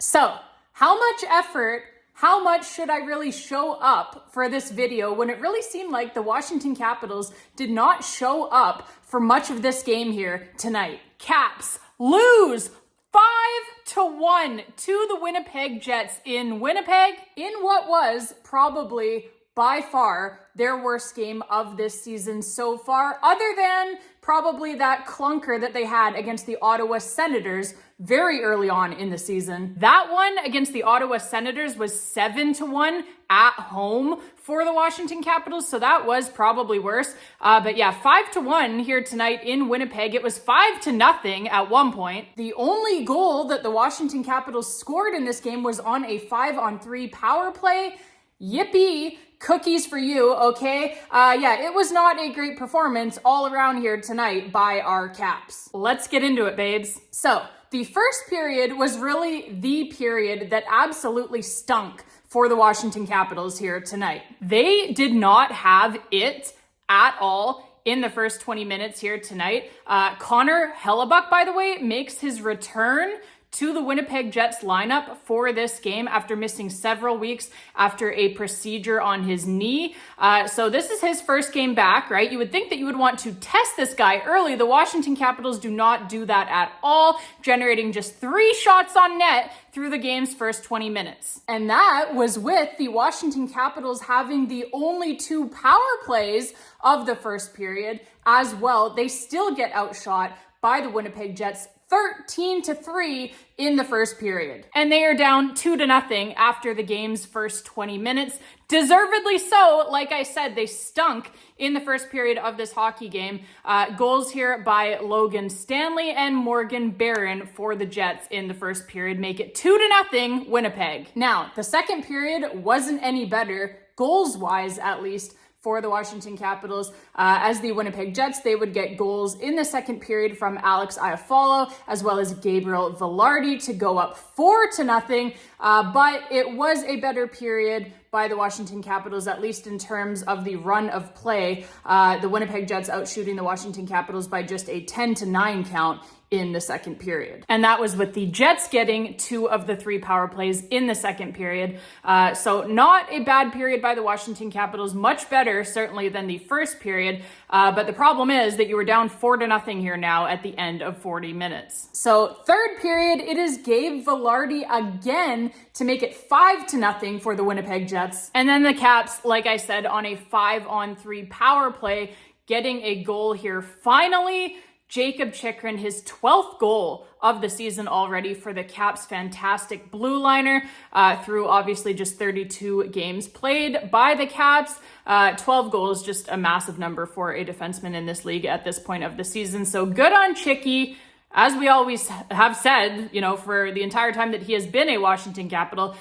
So, how much effort, how much should I really show up for this video when it really seemed like the Washington Capitals did not show up for much of this game here tonight? Caps lose 5-1 to the Winnipeg Jets in Winnipeg in what was probably by far their worst game of this season so far, other than probably that clunker that they had against the Ottawa Senators very early on in the season. That one against the Ottawa Senators was 7-1 at home for the Washington Capitals, so that was probably worse. But yeah, 5-1 here tonight in Winnipeg. It was 5-0 at one point. The only goal that the Washington Capitals scored in this game was on a 5-on-3 power play. Yippee! Cookies for you, okay? Yeah, it was not a great performance all around here tonight by our Caps. Let's get into it, babes. So, the first period was really the period that absolutely stunk for the Washington Capitals here tonight. They did not have it at all in the first 20 minutes here tonight. Connor Hellebuyck, by the way, makes his return to the Winnipeg Jets lineup for this game after missing several weeks after a procedure on his knee. So this is his first game back, right? You would think that you would want to test this guy early. The Washington Capitals do not do that at all, generating just 3 shots on net through the game's first 20 minutes. And that was with the Washington Capitals having the only 2 power plays of the first period as well. They still get outshot by the Winnipeg Jets 13-3 in the first period. And they are down 2-0 after the game's first 20 minutes. Deservedly so. Like I said, they stunk in the first period of this hockey game. Goals here by Logan Stanley and Morgan Barron for the Jets in the first period make it 2-0 Winnipeg. Now, the second period wasn't any better, goals-wise at least, for the Washington Capitals. As the Winnipeg Jets, they would get goals in the second period from Alex Iafallo as well as Gabriel Vilardi to go up 4-0. But it was a better period by the Washington Capitals, at least in terms of the run of play. The Winnipeg Jets outshooting the Washington Capitals by just a 10-9 count in the second period. And that was with the Jets getting 2 of the 3 power plays in the second period. So not a bad period by the Washington Capitals, much better certainly than the first period. But the problem is that you were down 4-0 here now at the end of 40 minutes. So third period, it is Gabe Vilardi again to make it 5-0 for the Winnipeg Jets. And then the Caps, like I said, on a 5-on-3 power play, getting a goal here. Finally, Jakob Chychrun, his 12th goal of the season already for the Caps' fantastic blue liner through obviously just 32 games played by the Caps. 12 goals, just a massive number for a defenseman in this league at this point of the season. So good on Chicky. As we always have said, you know, for the entire time that he has been a Washington Capital,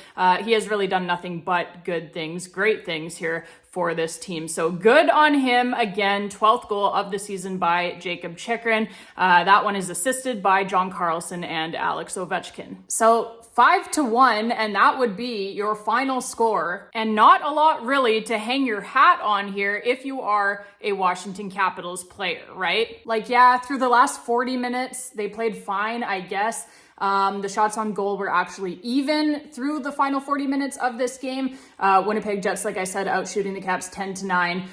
he has really done nothing but good things, great things here for this team. So good on him. Again, 12th goal of the season by Jakob Chychrun. That one is assisted by John Carlson and Alex Ovechkin. So 5-1, and that would be your final score. And not a lot really to hang your hat on here if you are a Washington Capitals player, right? Like, yeah, through the last 40 minutes, they played fine, I guess. The shots on goal were actually even through the final 40 minutes of this game. Winnipeg Jets, like I said, outshooting the Caps 10-9.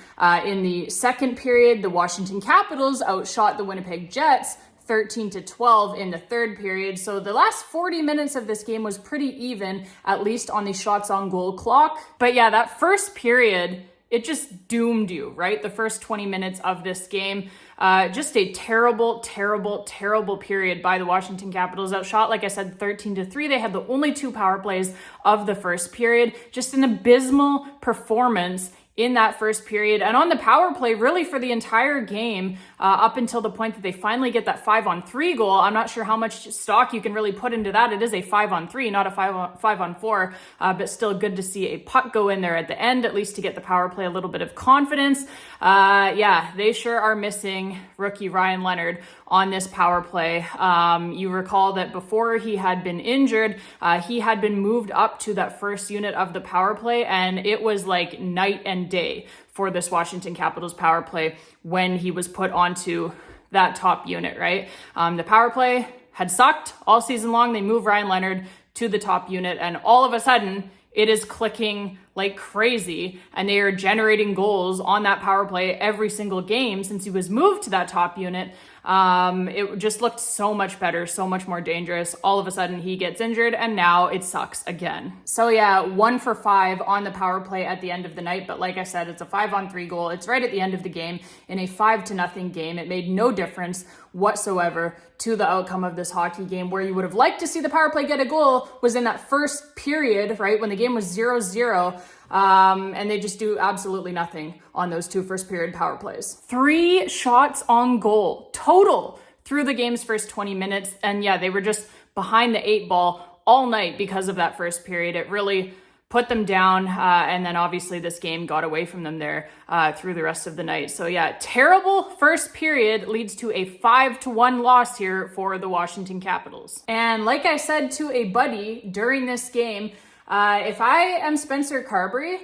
In the second period, the Washington Capitals outshot the Winnipeg Jets 13-12 in the third period. So the last 40 minutes of this game was pretty even, at least on the shots on goal clock. But yeah, that first period, it just doomed you, right? The first 20 minutes of this game. Just a terrible, terrible, terrible period by the Washington Capitals. Outshot, like I said, 13-3. They had the only 2 power plays of the first period. Just an abysmal performance in that first period. And on the power play, really for the entire game, up until the point that they finally get that 5-on-3 goal. I'm not sure how much stock you can really put into that. It is a 5-on-3, not a 5-on-4, but still good to see a puck go in there at the end, at least to get the power play a little bit of confidence. Yeah, they sure are missing rookie Ryan Leonard on this power play. You recall that before he had been injured, he had been moved up to that first unit of the power play, and it was like night and day for this Washington Capitals power play when he was put onto that top unit, right? The power play had sucked all season long. They moved Ryan Leonard to the top unit, and all of a sudden it is clicking like crazy, and they are generating goals on that power play every single game since he was moved to that top unit. It just looked so much better, so much more dangerous. All of a sudden he gets injured, and now it sucks again. So yeah, 1 for 5 on the power play at the end of the night. But like I said, it's a 5-on-3 goal. It's right at the end of the game in a 5-0 game. It made no difference whatsoever to the outcome of this hockey game. Where you would have liked to see the power play get a goal was in that first period, right? When the game was 0-0. And they just do absolutely nothing on those 2 first period power plays. 3 shots on goal total through the game's first 20 minutes. And yeah, they were just behind the 8 ball all night because of that first period. It really put them down. And then obviously this game got away from them there through the rest of the night. So yeah, terrible first period leads to a 5-1 loss here for the Washington Capitals. And like I said to a buddy during this game, if I am Spencer Carberry,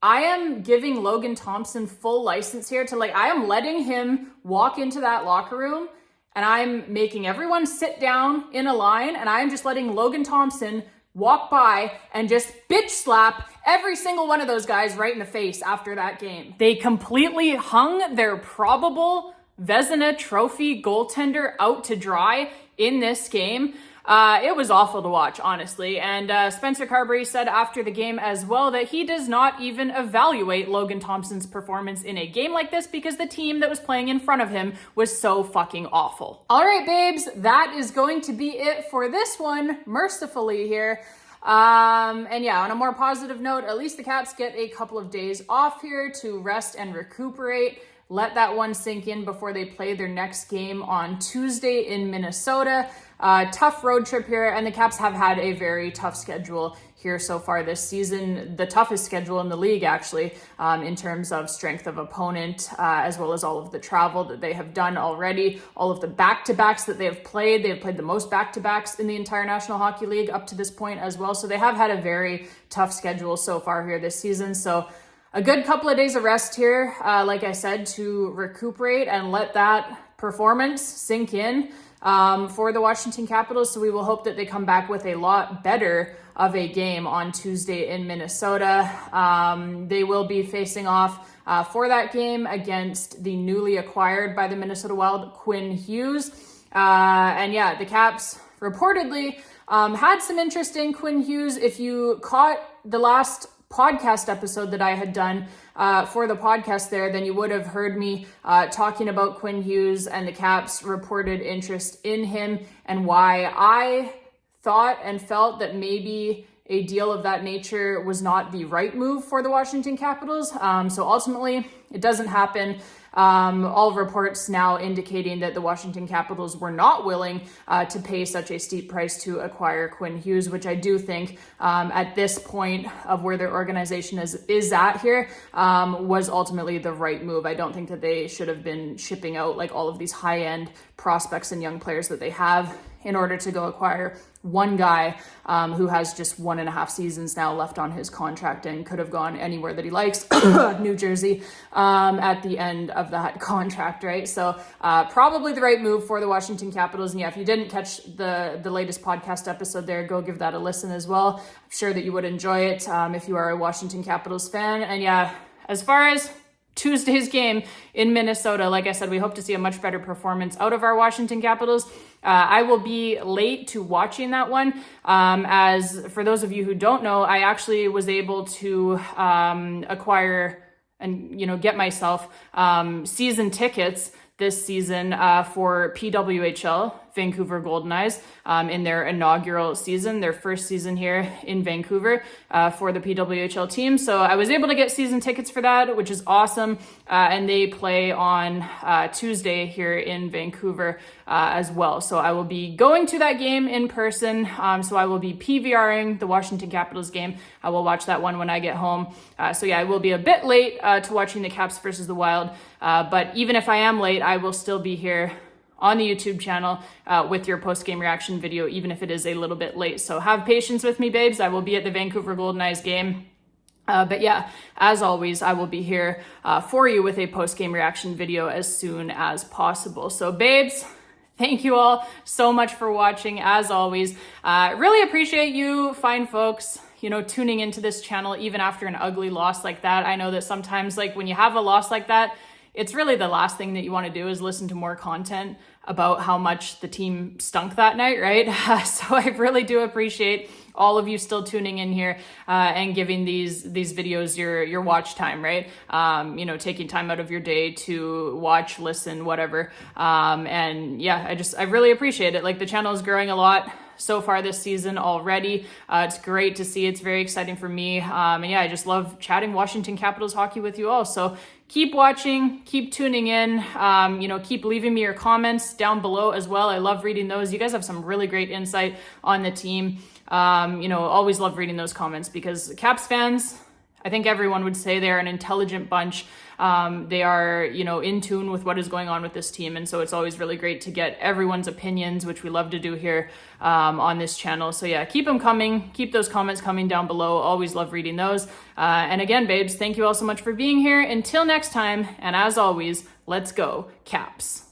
I am giving Logan Thompson full license here to I am letting him walk into that locker room, and I'm making everyone sit down in a line, and I'm just letting Logan Thompson walk by and just bitch slap every single one of those guys right in the face after that game. They completely hung their probable Vezina Trophy goaltender out to dry in this game. It was awful to watch, honestly. And Spencer Carberry said after the game as well that he does not even evaluate Logan Thompson's performance in a game like this because the team that was playing in front of him was so fucking awful. All right, babes, that is going to be it for this one, mercifully here. And yeah, on a more positive note, at least the Caps get a couple of days off here to rest and recuperate. Let that one sink in before they play their next game on Tuesday in Minnesota. Tough road trip here, and the Caps have had a very tough schedule here so far this season. The toughest schedule in the league, actually, in terms of strength of opponent, as well as all of the travel that they have done already, all of the back-to-backs that they have played. They have played the most back-to-backs in the entire National Hockey League up to this point as well. So they have had a very tough schedule so far here this season. So a good couple of days of rest here, like I said, to recuperate and let that performance sink in for the Washington Capitals. So we will hope that they come back with a lot better of a game on Tuesday in Minnesota. They will be facing off for that game against the newly acquired by the Minnesota Wild, Quinn Hughes. And yeah, the Caps reportedly had some interest in Quinn Hughes. If you caught the last podcast episode that I had done for the podcast there, then you would have heard me talking about Quinn Hughes and the Caps' reported interest in him and why I thought and felt that maybe a deal of that nature was not the right move for the Washington Capitals. So ultimately, it doesn't happen. All reports now indicating that the Washington Capitals were not willing to pay such a steep price to acquire Quinn Hughes, which I do think at this point of where their organization is at here was ultimately the right move. I don't think that they should have been shipping out like all of these high-end prospects and young players that they have in order to go acquire one guy who has just 1.5 seasons now left on his contract and could have gone anywhere that he likes, New Jersey, at the end of that contract, right? So probably the right move for the Washington Capitals. And yeah, if you didn't catch the latest podcast episode there, go give that a listen as well. I'm sure that you would enjoy it if you are a Washington Capitals fan. And yeah, as far as Tuesday's game in Minnesota, like I said, we hope to see a much better performance out of our Washington Capitals. I will be late to watching that one. As for those of you who don't know, I actually was able to acquire and get myself season tickets this season for PWHL, Vancouver Golden Knights, in their inaugural season, their first season here in Vancouver for the PWHL team. So I was able to get season tickets for that, which is awesome. And they play on Tuesday here in Vancouver as well. So I will be going to that game in person. So I will be PVRing the Washington Capitals game. I will watch that one when I get home. So yeah, I will be a bit late to watching the Caps versus the Wild. But even if I am late, I will still be here on the YouTube channel with your post-game reaction video, even if it is a little bit late. So have patience with me, babes. I will be at the Vancouver Golden Knights game. But yeah, as always, I will be here for you with a post-game reaction video as soon as possible. So babes, Thank you all so much for watching, as always. Really appreciate you fine folks, tuning into this channel even after an ugly loss like that. I know that sometimes, like, when you have a loss like that, it's really the last thing that you want to do is listen to more content about how much the team stunk that night, right? So I really do appreciate all of you still tuning in here and giving these videos your watch time, right? Taking time out of your day to watch, listen, whatever. And yeah, I really appreciate it. Like, the channel is growing a lot so far this season already. It's great to see. It's very exciting for me. And yeah, I just love chatting Washington Capitals hockey with you all. So keep watching, keep tuning in, keep leaving me your comments down below as well. I love reading those. You guys have some really great insight on the team. Always love reading those comments because Caps fans, I think everyone would say they're an intelligent bunch. They are, in tune with what is going on with this team. And so it's always really great to get everyone's opinions, which we love to do here on this channel. So yeah, keep them coming. Keep those comments coming down below. Always love reading those. And again, babes, thank you all so much for being here. Until next time. And as always, let's go Caps.